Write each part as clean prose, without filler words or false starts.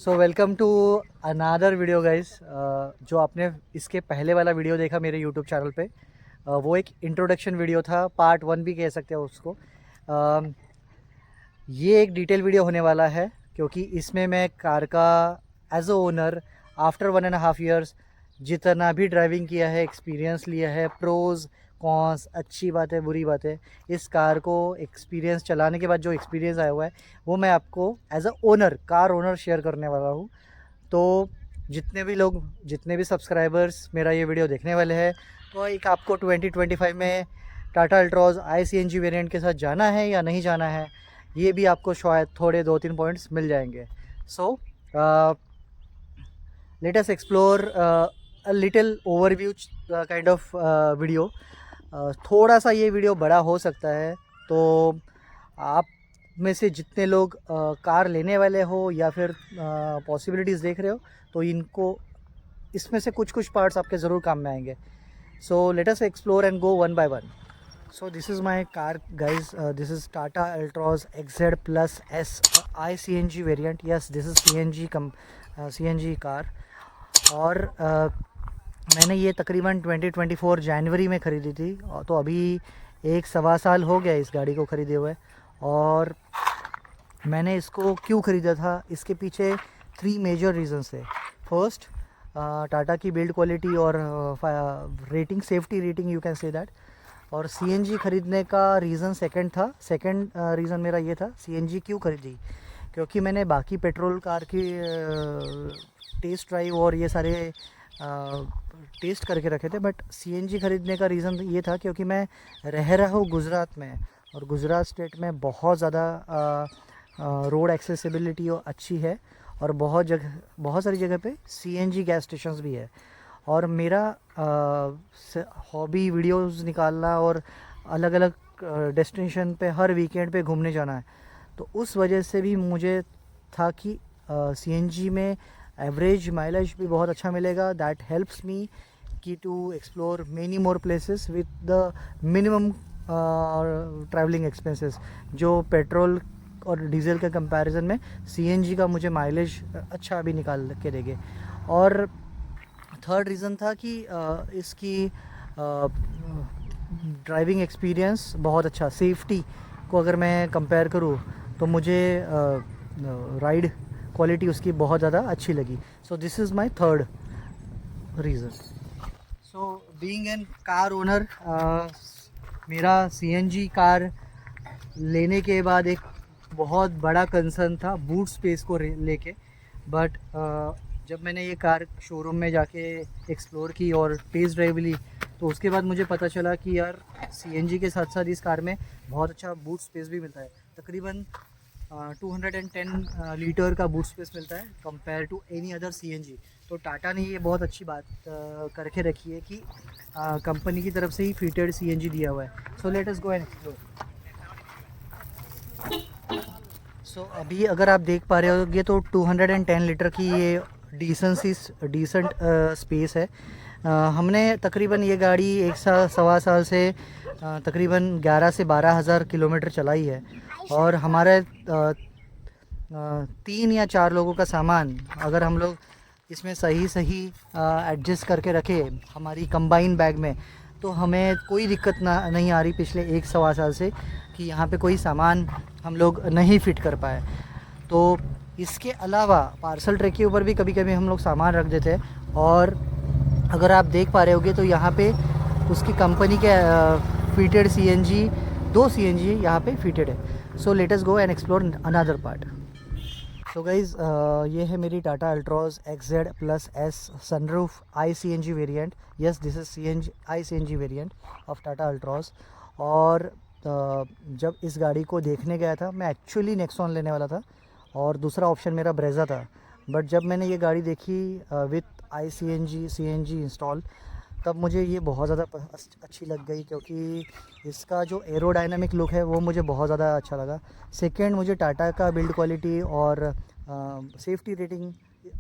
So welcome to another video guys. जो आपने इसके पहले वाला वीडियो देखा मेरे यूट्यूब चैनल पे, वो एक इंट्रोडक्शन वीडियो था, पार्ट वन भी कह सकते हो उसको। ये एक डिटेल वीडियो होने वाला है क्योंकि इसमें मैं कार का as a owner after 1.5 years जितना भी ड्राइविंग किया है, एक्सपीरियंस लिया है, प्रोज कॉन्स, अच्छी बात है बुरी बात है, इस कार को एक्सपीरियंस चलाने के बाद जो एक्सपीरियंस आया हुआ है वो मैं आपको as a owner, car owner share करने वाला हूँ। तो जितने भी सब्सक्राइबर्स मेरा ये वीडियो देखने वाले हैं, तो एक आपको 2025 में टाटा अल्ट्रॉज ICNG वेरिएंट के साथ जाना है या नहीं जाना है, ये भी आपको शायद थोड़े 2-3 पॉइंट्स मिल जाएंगे। सो let us explore a little overview kind of video. थोड़ा सा ये वीडियो बड़ा हो सकता है, तो आप में से जितने लोग कार लेने वाले हो या फिर पॉसिबिलिटीज़ देख रहे हो, तो इनको इसमें से कुछ कुछ पार्ट्स आपके ज़रूर काम में आएंगे। सो let us explore and go one by one. So this is my car guys, this is Tata Altroz XZ Plus S ICNG variant. Yes, this is CNG car। और मैंने ये तकरीबन 2024 जनवरी में ख़रीदी थी, तो अभी 1 सवा साल हो गया इस गाड़ी को ख़रीदे हुए। और मैंने इसको क्यों ख़रीदा था, इसके पीछे 3 मेजर रीज़न्स थे। फर्स्ट, टाटा की बिल्ड क्वालिटी और rating, safety rating you can say that. और CNG ख़रीदने का रीज़न सेकंड रीज़न मेरा ये था, CNG क्यों ख़रीदी, क्योंकि मैंने बाकी पेट्रोल कार की टेस्ट ड्राइव और ये सारे टेस्ट करके रखे थे, बट CNG ख़रीदने का रीज़न ये था क्योंकि मैं रह रहा हूँ गुजरात में, और गुजरात स्टेट में बहुत ज़्यादा रोड एक्सेसिबिलिटी अच्छी है, और बहुत सारी जगह पे CNG गैस स्टेशंस भी है। और मेरा हॉबी वीडियोस निकालना और अलग अलग डेस्टिनेशन पे हर वीकेंड पे घूमने जाना है, तो उस वजह से भी मुझे था कि CNG में एवरेज माइलेज भी बहुत अच्छा मिलेगा। दैट हेल्प्स मी कि to explore many more places with the minimum travelling expenses, जो पेट्रोल और डीजल के कंपैरिजन में CNG का मुझे माइलेज अच्छा भी निकाल के देंगे। और थर्ड रीज़न था कि इसकी ड्राइविंग एक्सपीरियंस बहुत अच्छा, सेफ्टी को अगर मैं कंपेयर करूँ तो मुझे राइड क्वालिटी उसकी बहुत ज़्यादा अच्छी लगी। So this is my third reason. So being an car owner, मेरा CNG कार लेने के बाद एक बहुत बड़ा कंसर्न था बूट स्पेस को लेके। बट जब मैंने ये कार शोरूम में जाके एक्सप्लोर की और टेस्ट ड्राइव ली, तो उसके बाद मुझे पता चला कि यार CNG के साथ साथ इस कार में बहुत अच्छा बूट स्पेस भी मिलता है। तकरीबन 210 लीटर का बूट स्पेस मिलता है compare to any other CNG। तो टाटा ने ये बहुत अच्छी बात करके रखी है कि कंपनी की तरफ से ही फिटेड CNG दिया हुआ है। So let us go and explore. So अभी अगर आप देख पा रहे होगे तो 210 लीटर की ये डिसेंट स्पेस है। हमने तकरीबन ये गाड़ी 1 सवा साल से तकरीबन 11 से 12 हज़ार किलोमीटर चलाई है, और हमारे 3 या 4 लोगों का सामान अगर हम लोग इसमें सही सही एडजस्ट करके रखे हमारी कंबाइन बैग में, तो हमें कोई दिक्कत नहीं आ रही पिछले 1 सवा साल से कि यहाँ पे कोई सामान हम लोग नहीं फ़िट कर पाए। तो इसके अलावा पार्सल ट्रे के ऊपर भी कभी कभी हम लोग सामान रख देते हैं, और अगर आप देख पा रहे होगे तो यहाँ पे उसकी कंपनी के फिटेड CNG, 2 CNG यहाँ पे फिटेड है। So let us go and explore another part. तो गाइज़, ये है मेरी Tata Altroz XZ Plus S sunroof ICNG variant. Yes, this is ICNG variant of Tata Altroz. और जब इस गाड़ी को देखने गया था, मैं एक्चुअली नेक्सॉन लेने वाला था और दूसरा ऑप्शन मेरा ब्रेज़ा था। बट जब मैंने ये गाड़ी देखी विथ ICNG CNG इंस्टॉल, तब मुझे ये बहुत ज़्यादा अच्छी लग गई, क्योंकि इसका जो एरोडायनामिक लुक है वो मुझे बहुत ज़्यादा अच्छा लगा। सेकंड, मुझे टाटा का बिल्ड क्वालिटी और सेफ्टी रेटिंग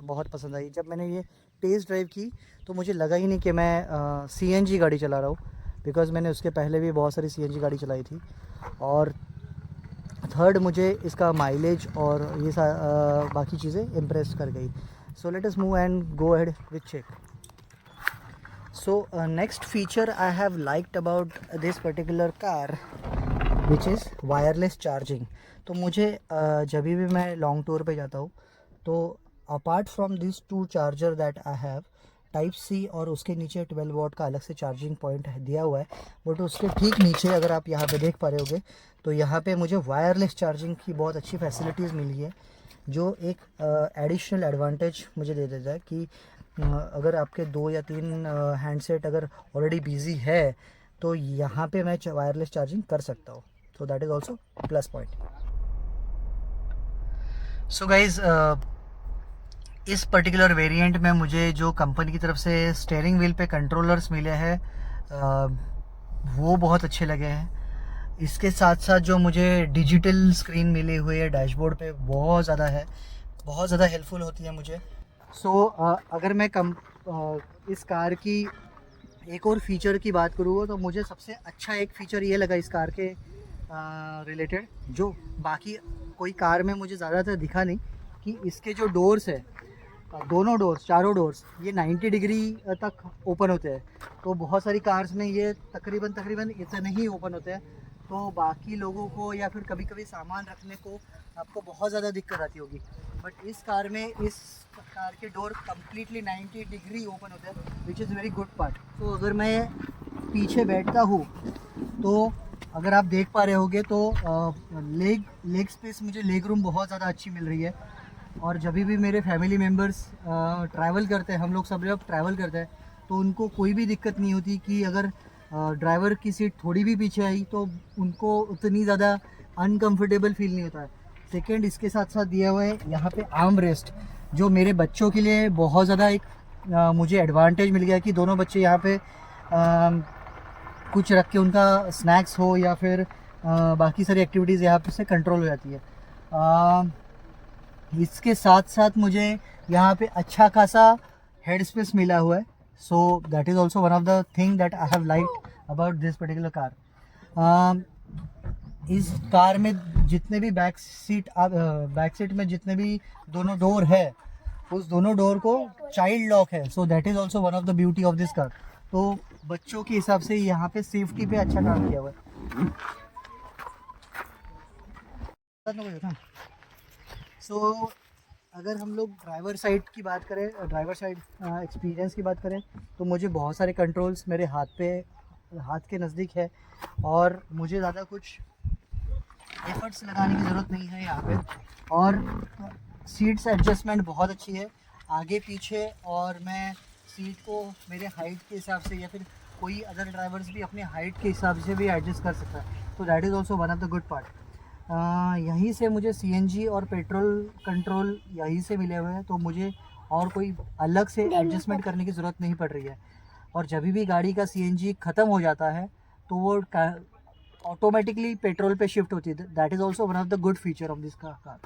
बहुत पसंद आई। जब मैंने ये टेस्ट ड्राइव की तो मुझे लगा ही नहीं कि मैं CNG गाड़ी चला रहा हूँ, बिकॉज़ मैंने उसके पहले भी बहुत सारी CNG गाड़ी चलाई थी। और थर्ड मुझे इसका माइलेज और ये बाकी चीज़ें इम्प्रेस कर गई. So let us move and go ahead with check. So next feature I have liked about this particular car which is wireless charging. तो मुझे जब भी मैं लॉन्ग टूर पे जाता हूँ तो apart from this two charger that I have type C और उसके नीचे 12 वॉट का अलग से चार्जिंग पॉइंट दिया हुआ है, बट उसके ठीक नीचे अगर आप यहाँ पे देख पा रहे होगे तो यहाँ पे मुझे वायरलेस चार्जिंग की बहुत अच्छी फैसिलिटीज़ मिली है, जो एक एडिशनल एडवांटेज मुझे दे देता है कि अगर आपके 2 या 3 हैंडसेट अगर ऑलरेडी बिजी है तो यहाँ पे मैं वायरलेस चार्जिंग कर सकता हूँ. सो that is also plus point. So guys इस पर्टिकुलर वेरिएंट में मुझे जो कंपनी की तरफ से स्टीयरिंग व्हील पे कंट्रोलर्स मिले हैं वो बहुत अच्छे लगे हैं. इसके साथ साथ जो मुझे डिजिटल स्क्रीन मिली हुई है डैशबोर्ड पे बहुत ज़्यादा है, बहुत ज़्यादा हेल्पफुल होती है मुझे. सो अगर मैं इस कार की एक और फीचर की बात करूँ तो मुझे सबसे अच्छा एक फ़ीचर ये लगा इस कार के रिलेटेड, जो बाकी कोई कार में मुझे ज़्यादातर दिखा नहीं, कि इसके जो डोर्स है दोनों डोर्स, चारों डोर्स ये 90 डिग्री तक ओपन होते हैं. तो बहुत सारी कार्स में ये तकरीबन इतने ही ओपन होते हैं, तो बाकी लोगों को या फिर कभी कभी सामान रखने को आपको बहुत ज़्यादा दिक्कत आती होगी. बट इस कार में इस कार के डोर कम्प्लीटली 90 डिग्री ओपन होते हैं, which is very good part. तो अगर मैं पीछे बैठता हूँ तो अगर आप देख पा रहे होगे तो लेग स्पेस, मुझे लेग रूम बहुत ज़्यादा अच्छी मिल रही है. और जब भी मेरे फैमिली मेम्बर्स ट्रैवल करते हैं, हम लोग सब जब ट्रैवल करते हैं तो उनको कोई भी दिक्कत नहीं होती कि अगर ड्राइवर की सीट थोड़ी भी पीछे आई तो उनको उतनी ज़्यादा अनकंफर्टेबल फील नहीं होता है. सेकेंड, इसके साथ साथ दिया हुआ है यहाँ पे आर्म रेस्ट, जो मेरे बच्चों के लिए बहुत ज़्यादा एक मुझे एडवांटेज मिल गया कि दोनों बच्चे यहाँ पे कुछ रख के उनका स्नैक्स हो या फिर बाकी सारी एक्टिविटीज़ यहाँ पे से कंट्रोल हो जाती है. इसके साथ साथ मुझे यहाँ पे अच्छा खासा हेड स्पेस मिला हुआ है. So that is also one of the thing that I have liked about this particular car. इस कार में जितने भी बैक सीट में जितने भी दोनों डोर है, उस दोनों डोर को चाइल्ड लॉक है. So that is also one of the beauty of this car. तो बच्चों के हिसाब से यहाँ पे सेफ्टी पे अच्छा काम किया हुआ है. सो अगर हम लोग ड्राइवर साइड की बात करें, ड्राइवर साइड एक्सपीरियंस की बात करें, तो मुझे बहुत सारे कंट्रोल्स मेरे हाथ के नज़दीक है और मुझे ज़्यादा कुछ एफर्ट्स लगाने की ज़रूरत नहीं है यहाँ पे. और सीट्स एडजस्टमेंट बहुत अच्छी है आगे पीछे, और मैं सीट को मेरे हाइट के हिसाब से या फिर कोई अदर ड्राइवर्स भी अपने हाइट के हिसाब से भी एडजस्ट कर सकता है. तो that is also one of the good part. यहीं से मुझे CNG और पेट्रोल कंट्रोल यहीं से मिले हुए हैं, तो मुझे और कोई अलग से एडजस्टमेंट करने की ज़रूरत नहीं पड़ रही है. और जब भी गाड़ी का CNG ख़त्म हो जाता है तो वो ऑटोमेटिकली पेट्रोल पे शिफ्ट होती है. That is also one of the good feature of this car.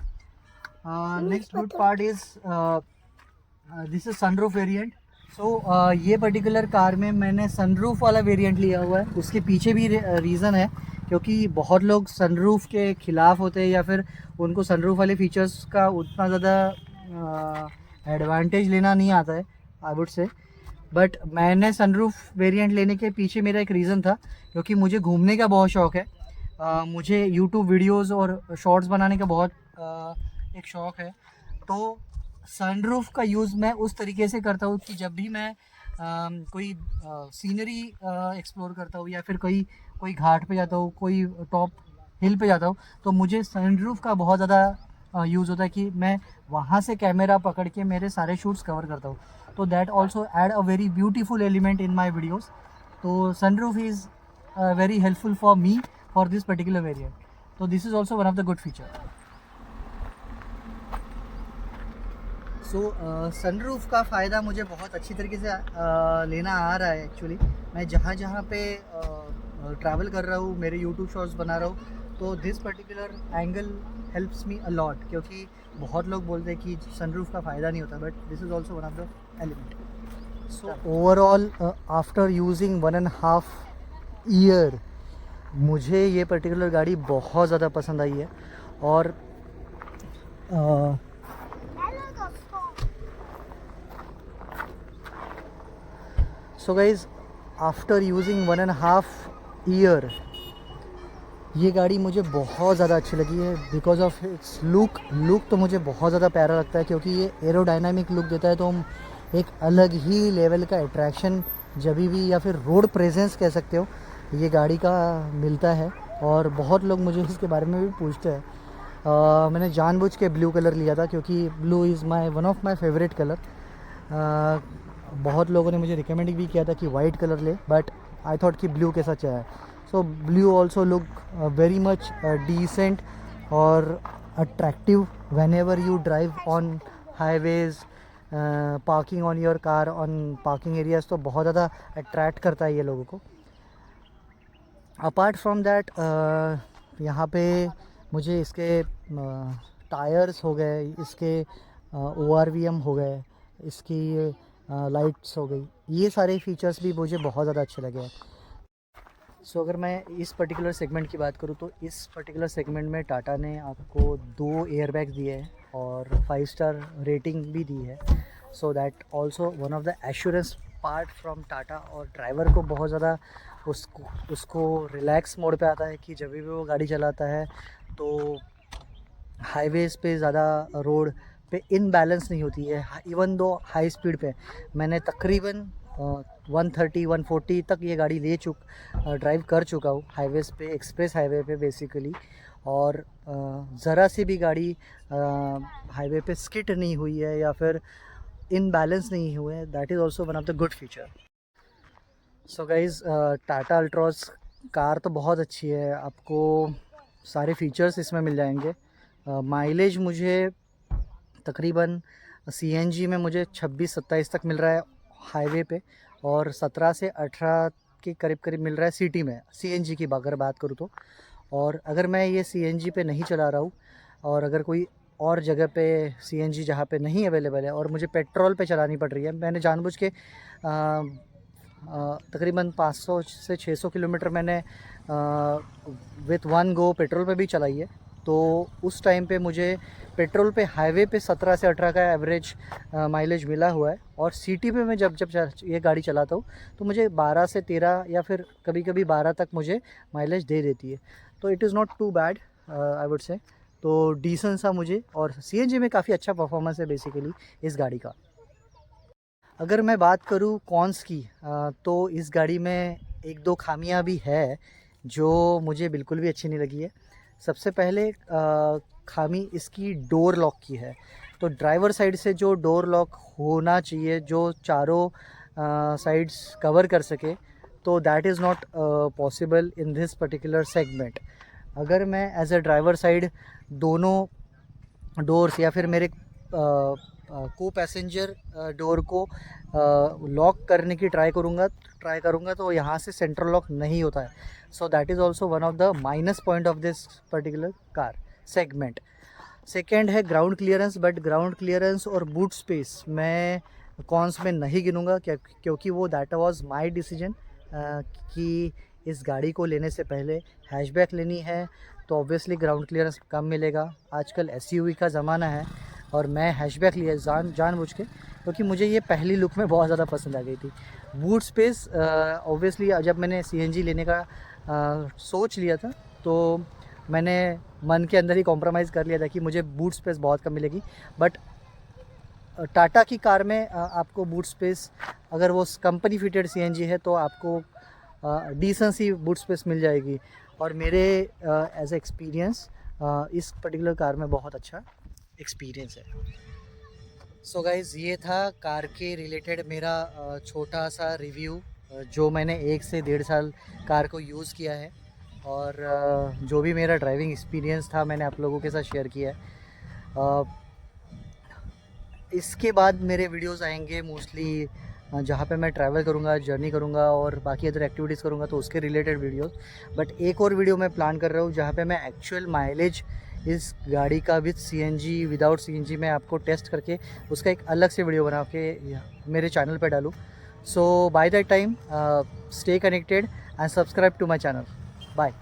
Next good part is this is sunroof variant. So ये पर्टिकुलर कार में मैंने सनरूफ वाला वेरिएंट लिया हुआ है. उसके पीछे भी रीज़न है, क्योंकि बहुत लोग सनरूफ के ख़िलाफ़ होते हैं या फिर उनको सनरूफ वाले फीचर्स का उतना ज़्यादा एडवांटेज लेना नहीं आता है, आई वुड से. बट मैंने सनरूफ वेरिएंट लेने के पीछे मेरा एक रीज़न था, क्योंकि मुझे घूमने का बहुत शौक़ है. मुझे यूट्यूब वीडियोज़ और शॉर्ट्स बनाने का बहुत एक शौक़ है. तो सनरूफ का यूज़ मैं उस तरीके से करता हूँ कि जब भी मैं कोई सीनरी एक्सप्लोर करता हूँ या फिर कोई घाट पे जाता हूँ, कोई टॉप हिल पे जाता हूँ, तो मुझे सनरूफ का बहुत ज़्यादा यूज़ होता है कि मैं वहाँ से कैमरा पकड़ के मेरे सारे शूट्स कवर करता हूँ. तो that also add a very beautiful element in my videos. तो sunroof is very helpful for me for this particular variant. तो this is also one of the good feature. So sunroof का फ़ायदा मुझे बहुत अच्छी तरीके से लेना आ रहा है. एक्चुअली मैं जहाँ पे ट्रैवल कर रहा हूँ, मेरे यूट्यूब शॉर्ट्स बना रहा हूँ, तो this particular angle helps me a lot. क्योंकि बहुत लोग बोलते हैं कि सनरूफ का फ़ायदा नहीं होता, but this is also one of the element. So overall after using 1.5 year मुझे ये पर्टिकुलर गाड़ी बहुत ज़्यादा पसंद आई है। और so guys, after using 1.5 year ये गाड़ी मुझे बहुत ज़्यादा अच्छी लगी है बिकॉज ऑफ इट्स लुक तो मुझे बहुत ज़्यादा प्यारा लगता है, क्योंकि ये एरोडायनामिक लुक देता है। तो हम एक अलग ही लेवल का अट्रैक्शन जब भी, या फिर रोड प्रेजेंस कह सकते हो, ये गाड़ी का मिलता है। और बहुत लोग मुझे इसके बारे में भी पूछते हैं। मैंने जानबूझ के ब्लू कलर लिया था, क्योंकि blue is one of my favourite colour. बहुत लोगों ने मुझे रिकमेंड भी किया था कि वाइट कलर ले, बट आई थॉट कि ब्लू कैसा चाहिए। So blue also look very much decent और attractive whenever you drive on highways, parking on your car on parking areas, तो बहुत ज़्यादा अट्रैक्ट करता है ये लोगों को। अपार्ट फ्रॉम दैट, यहाँ पे मुझे इसके टायर्स हो गए, इसके ORVM हो गए, इसकी लाइट्स हो गई, ये सारे फीचर्स भी मुझे बहुत ज़्यादा अच्छे लगे हैं। सो अगर मैं इस पर्टिकुलर सेगमेंट की बात करूँ तो इस पर्टिकुलर सेगमेंट में टाटा ने आपको 2 एयरबैग दिए हैं और 5 स्टार रेटिंग भी दी है। So that also one of the assurance part from Tata. और ड्राइवर को बहुत ज़्यादा उसको रिलैक्स मोड पे आता है कि जब भी वो गाड़ी चलाता है तो हाईवेज़ पे ज़्यादा रोड पे इनबैलेंस नहीं होती है। इवन दो हाई स्पीड पे मैंने तकरीबन 130-140 तक ये गाड़ी ड्राइव कर चुका हूँ हाईवेज़ पे, एक्सप्रेस हाईवे पे बेसिकली। और ज़रा सी भी गाड़ी हाईवे पे स्किट नहीं हुई है या फिर इनबैलेंस नहीं हुए हैं। That is also one of the good feature. So guys, Tata Altroz car तो बहुत अच्छी है, आपको सारे फीचर्स इसमें मिल जाएंगे। माइलेज मुझे तकरीबन CNG में मुझे 26-27 तक मिल रहा है हाईवे पे, और 17 से 18 के करीब करीब मिल रहा है सिटी में, CNG की अगर बात करूँ तो। और अगर मैं ये CNG पे नहीं चला रहा हूँ और अगर कोई और जगह पे CNG जहाँ पे नहीं अवेलेबल है और मुझे पेट्रोल पे चलानी पड़ रही है, मैंने जानबूझ के तकरीबन 500 से 600 किलोमीटर मैंने विथ वन गो पेट्रोल पे भी चलाई है। तो उस टाइम पे मुझे पेट्रोल पे हाईवे पे 17 से 18 का एवरेज माइलेज मिला हुआ है। और सिटी पे मैं जब ये गाड़ी चलाता हूँ तो मुझे 12 से 13 या फिर कभी कभी 12 तक मुझे माइलेज दे देती है। तो it is not too bad, I would say. तो डिसेंट सा मुझे, और CNG में काफ़ी अच्छा परफॉर्मेंस है बेसिकली इस गाड़ी का। अगर मैं बात करूँ कॉन्स की, तो इस गाड़ी में 1-2 खामियां भी है जो मुझे बिल्कुल भी अच्छी नहीं लगी है। सबसे पहले खामी इसकी डोर लॉक की है। तो ड्राइवर साइड से जो डोर लॉक होना चाहिए, जो चारों साइड्स कवर कर सके, तो that is not possible in this particular segment. अगर मैं एज अ ड्राइवर साइड दोनों डोर्स या फिर मेरे को पैसेंजर डोर को लॉक करने की ट्राई करूँगा तो यहाँ से सेंट्रल लॉक नहीं होता है। So that is also one of the minus point of this particular car segment. Second है ground clearance, but ground clearance और बूट स्पेस मैं कॉन्स में नहीं गिनूँगा, क्योंकि वो दैट वाज माय डिसीजन कि इस गाड़ी को लेने से पहले हैचबैक लेनी है तो ऑब्वियसली ग्राउंड क्लियरेंस कम मिलेगा। आजकल SUV का ज़माना है और मैं हैचबैक लिया जानबूझ के, क्योंकि मुझे ये पहली लुक में बहुत ज़्यादा पसंद आ गई थी। बूट स्पेस ऑब्वियसली जब मैंने CNG लेने का सोच लिया था तो मैंने मन के अंदर ही कॉम्प्रोमाइज़ कर लिया था कि मुझे बूट स्पेस बहुत कम मिलेगी। बट टाटा की कार में आपको बूट स्पेस, अगर वो कंपनी फिटेड CNG है तो आपको डिसेंट सी बूट स्पेस मिल जाएगी। और मेरे एज ए एक्सपीरियंस इस पर्टिकुलर कार में बहुत अच्छा एक्सपीरियंस है। सो गाइज़, ये था कार के रिलेटेड मेरा छोटा सा रिव्यू, जो मैंने 1 से 1.5 साल कार को यूज़ किया है। और जो भी मेरा ड्राइविंग एक्सपीरियंस था मैंने आप लोगों के साथ शेयर किया है। इसके बाद मेरे वीडियोस आएंगे मोस्टली जहाँ पे मैं ट्रैवल करूँगा, जर्नी करूँगा और बाकी अदर एक्टिविटीज़ करूँगा, तो उसके रिलेटेड वीडियोस। बट एक और वीडियो मैं प्लान कर रहा हूँ जहाँ पे मैं एक्चुअल माइलेज इस गाड़ी का विद CNG विदाउट CNG में आपको टेस्ट करके उसका एक अलग से वीडियो बना के मेरे चैनल पे डालूँ। So by that time stay connected and subscribe to my channel. Bye.